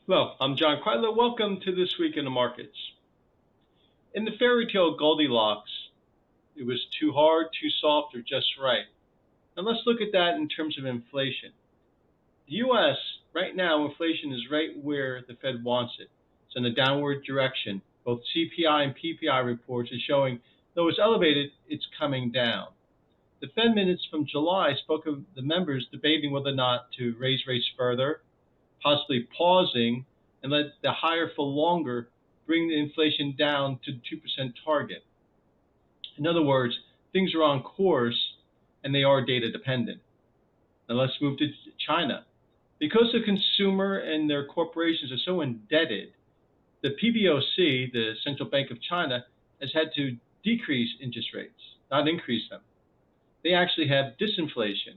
Hello, I'm John Kreitler. Welcome to This Week in the Markets. In the fairy tale Goldilocks, it was too hard, too soft, or just right. Now let's look at that in terms of inflation. The U.S. right now, inflation is right where the Fed wants it. It's in a downward direction. Both CPI and PPI reports are showing, though it's elevated, it's coming down. The Fed minutes from July spoke of the members debating whether or not to raise rates further, possibly pausing and let the higher for longer bring the inflation down to the 2% target. In other words, things are on course and they are data dependent. Now let's move to China. Because the consumer and their corporations are so indebted, the PBOC, the Central Bank of China, has had to decrease interest rates, not increase them. They actually have disinflation.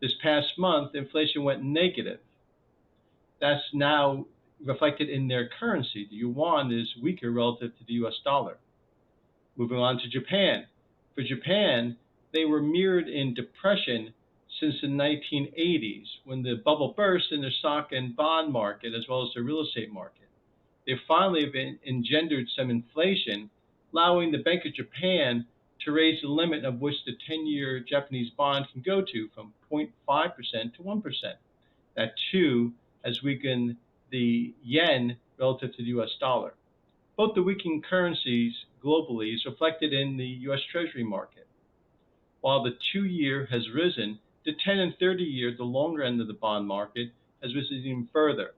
This past month, inflation went negative. That's now reflected in their currency. The yuan is weaker relative to the US dollar. Moving on to Japan. For Japan, they were mirrored in depression since the 1980s when the bubble burst in their stock and bond market as well as the real estate market. They finally have engendered some inflation, allowing the Bank of Japan to raise the limit of which the 10-year Japanese bond can go to from 0.5% to 1%. That too has weakened the yen relative to the US dollar. Both the weakening currencies globally is reflected in the US Treasury market. While the 2-year has risen, the 10 and 30-year, the longer end of the bond market, has risen even further.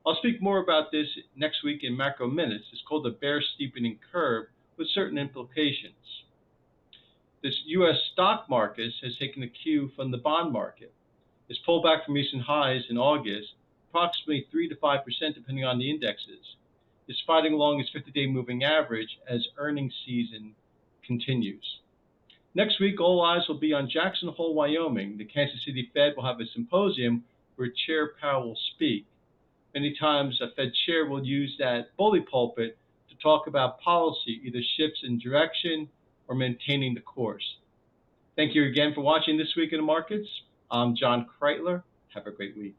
I'll speak more about this next week in Macro Minutes. It's called the bear steepening curve with certain implications. This US stock market has taken a cue from the bond market. It's pulled back from recent highs in August, approximately 3 to 5% depending on the indexes. It's fighting along its 50-day moving average as earnings season continues. Next week, all eyes will be on Jackson Hole, Wyoming. The Kansas City Fed will have a symposium where Chair Powell will speak. Many times, a Fed chair will use that bully pulpit to talk about policy, either shifts in direction or maintaining the course. Thank you again for watching This Week in the Markets. I'm John Kreitler. Have a great week.